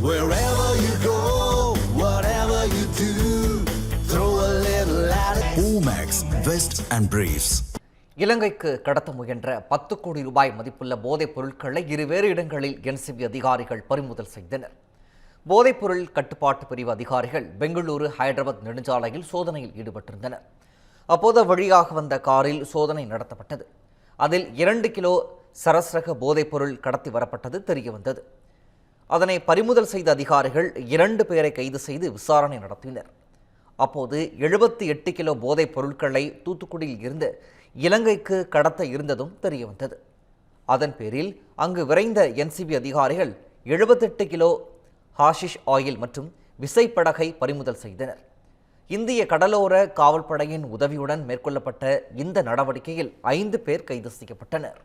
Wherever you go, whatever you do, throw a little at it. Omax, Vest and Briefs. இலங்கைக்கு கடத்த முயன்ற 10 கோடி ரூபாய் மதிப்புள்ள போதைப் பொருட்களை இருவேறு இடங்களில் என்சிபி அதிகாரிகள் பறிமுதல் செய்தனர். போதைப்பொருள் கட்டுப்பாட்டு பிரிவு அதிகாரிகள் பெங்களூரு ஹைதராபாத் நெடுஞ்சாலையில் சோதனையில் ஈடுபட்டிருந்தனர். அப்போது வழியாக வந்த காரில் சோதனை நடத்தப்பட்டது. அதில் 2 கிலோ சரஸ்ரக போதைப்பொருள் கடத்தி வரப்பட்டது தெரியவந்தது. அதனை பறிமுதல் செய்த அதிகாரிகள் 2 பேரை கைது செய்து விசாரணை நடத்தினர். அப்போது 78 கிலோ போதைப் பொருட்களை தூத்துக்குடியில் இருந்து இலங்கைக்கு கடத்த இருந்ததும் தெரியவந்தது. அதன் பேரில் அங்கு விரைந்த என்சிபி அதிகாரிகள் 78 கிலோ ஹாஷிஷ் ஆயில் மற்றும் விசைப்படகை பறிமுதல் செய்தனர். இந்திய கடலோர காவல்படையின் உதவியுடன் மேற்கொள்ளப்பட்ட இந்த நடவடிக்கையில் 5 பேர் கைது செய்யப்பட்டனர்.